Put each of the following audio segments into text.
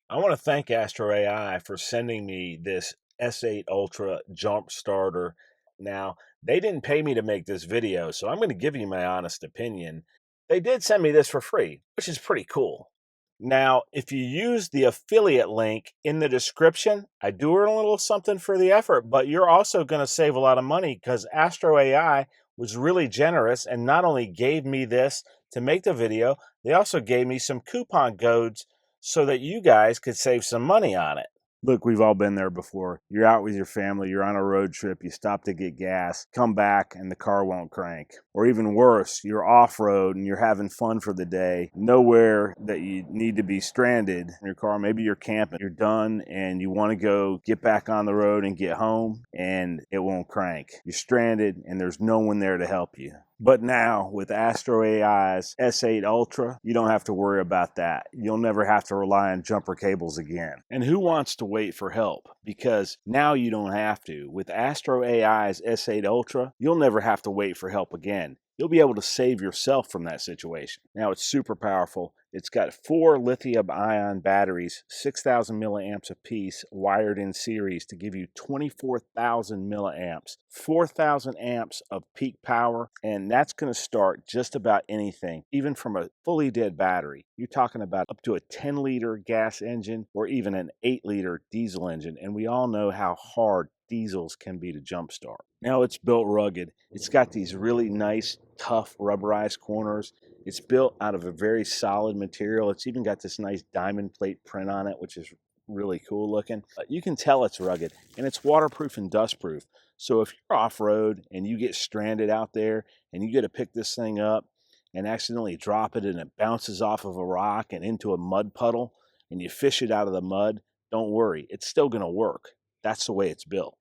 I want to thank AstroAI for sending me this S8 Ultra jump starter. Now, they didn't pay me to make this video, so I'm going to give you my honest opinion. They did send me this for free, which is pretty cool. Now, if you use the affiliate link in the description, I do earn a little something for the effort, but you're also going to save a lot of money because AstroAI was really generous and not only gave me this to make the video, they also gave me some coupon codes so that you guys could save some money on it. Look, we've all been there before. You're out with your family, you're on a road trip, you stop to get gas, come back, and the car won't crank. Or even worse, you're off-road and you're having fun for the day, nowhere that you need to be stranded in your car. Maybe you're camping, you're done, and you want to go get back on the road and get home, and it won't crank. You're stranded, and there's no one there to help you. But now, with AstroAI's S8 Ultra, you don't have to worry about that. You'll never have to rely on jumper cables again. And who wants to wait for help? Because now you don't have to. With AstroAI's S8 Ultra, you'll never have to wait for help again. You'll be able to save yourself from that situation. Now, it's super powerful. It's got 4 lithium-ion batteries, 6,000 milliamps apiece, wired in series to give you 24,000 milliamps, 4,000 amps of peak power, and that's going to start just about anything, even from a fully dead battery. You're talking about up to a 10-liter gas engine or even an 8-liter diesel engine, and we all know how hard diesels can be to jumpstart. Now it's built rugged. It's got these really nice, tough, rubberized corners. It's built out of a very solid material. It's even got this nice diamond plate print on it, which is really cool looking. You can tell it's rugged, and it's waterproof and dustproof. So if you're off-road and you get stranded out there and you get to pick this thing up and accidentally drop it and it bounces off of a rock and into a mud puddle and you fish it out of the mud, don't worry, it's still going to work. That's the way it's built.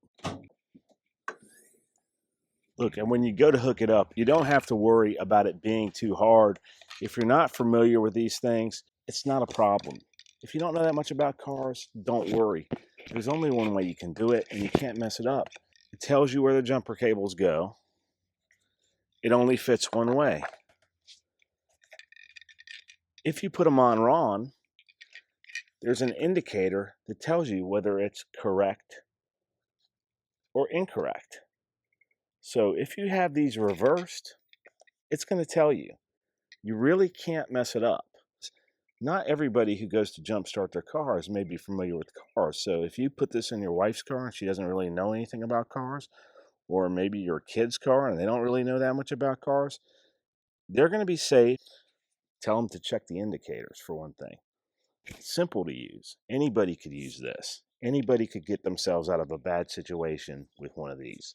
Look, and when you go to hook it up, you don't have to worry about it being too hard. If you're not familiar with these things, it's not a problem. If you don't know that much about cars, don't worry. There's only one way you can do it, and you can't mess it up. It tells you where the jumper cables go. It only fits one way. If you put them on wrong, there's an indicator that tells you whether it's correct or incorrect. So if you have these reversed, it's going to tell you. You really can't mess it up. Not everybody who goes to jumpstart their cars may be familiar with cars. So if you put this in your wife's car and she doesn't really know anything about cars, or maybe your kid's car and they don't really know that much about cars, they're going to be safe. Tell them to check the indicators for one thing. It's simple to use. Anybody could use this. Anybody could get themselves out of a bad situation with one of these.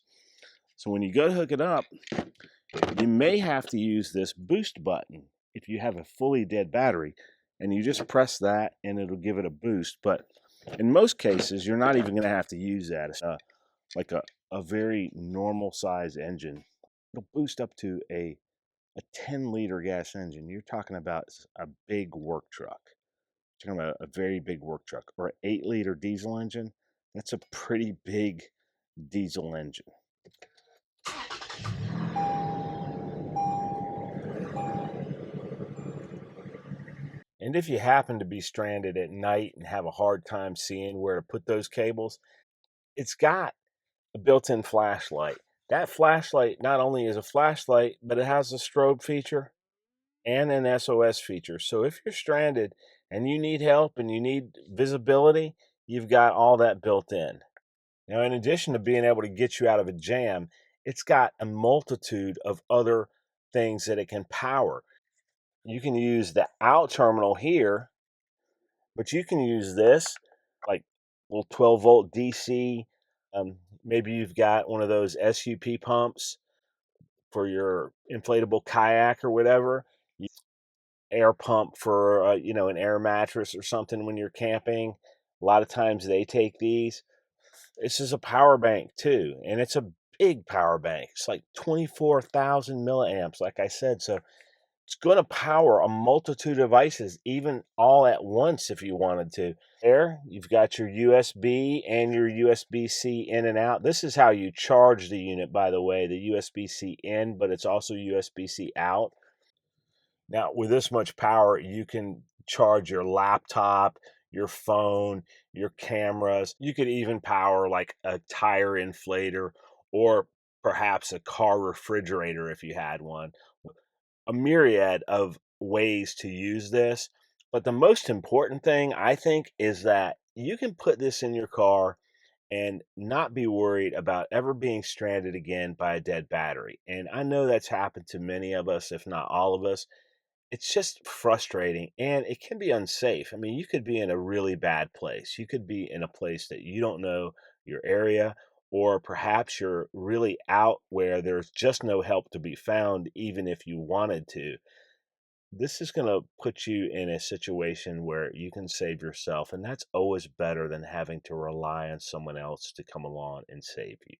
So when you go to hook it up, you may have to use this boost button if you have a fully dead battery, and you just press that and it'll give it a boost. But in most cases, you're not even going to have to use that. It's like a very normal size engine. It'll boost up to a 10-liter gas engine. You're talking about a big work truck. You're talking about a very big work truck. Or an 8-liter diesel engine. That's a pretty big diesel engine. And if you happen to be stranded at night and have a hard time seeing where to put those cables, it's got a built-in flashlight. That flashlight not only is a flashlight, but it has a strobe feature and an SOS feature. So if you're stranded and you need help and you need visibility, you've got all that built in. Now, in addition to being able to get you out of a jam, it's got a multitude of other things that it can power. You can use the out terminal here, but you can use this, like little 12-volt DC. Maybe you've got one of those SUP pumps for your inflatable kayak or whatever. Air pump for an air mattress or something when you're camping. A lot of times they take these. This is a power bank too, and it's a big power bank. It's like 24,000 milliamps, like I said. So it's going to power a multitude of devices, even all at once if you wanted to. There, you've got your USB and your USB-C in and out. This is how you charge the unit, by the way, the USB-C in, but it's also USB-C out. Now, with this much power, you can charge your laptop, your phone, your cameras. You could even power like a tire inflator or perhaps a car refrigerator if you had one. A myriad of ways to use this. But the most important thing, I think, is that you can put this in your car and not be worried about ever being stranded again by a dead battery. And I know that's happened to many of us, if not all of us. It's just frustrating and it can be unsafe. I mean, you could be in a really bad place. You could be in a place that you don't know your area, or perhaps you're really out where there's just no help to be found, even if you wanted to. This is going to put you in a situation where you can save yourself, and that's always better than having to rely on someone else to come along and save you.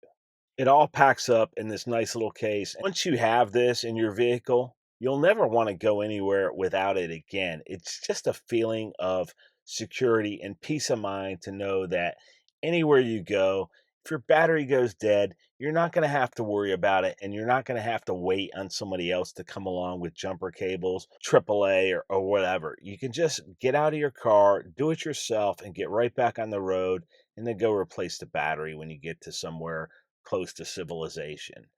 It all packs up in this nice little case. Once you have this in your vehicle, you'll never want to go anywhere without it again. It's just a feeling of security and peace of mind to know that anywhere you go, if your battery goes dead, you're not going to have to worry about it, and you're not going to have to wait on somebody else to come along with jumper cables, AAA, or whatever. You can just get out of your car, do it yourself, and get right back on the road, and then go replace the battery when you get to somewhere close to civilization.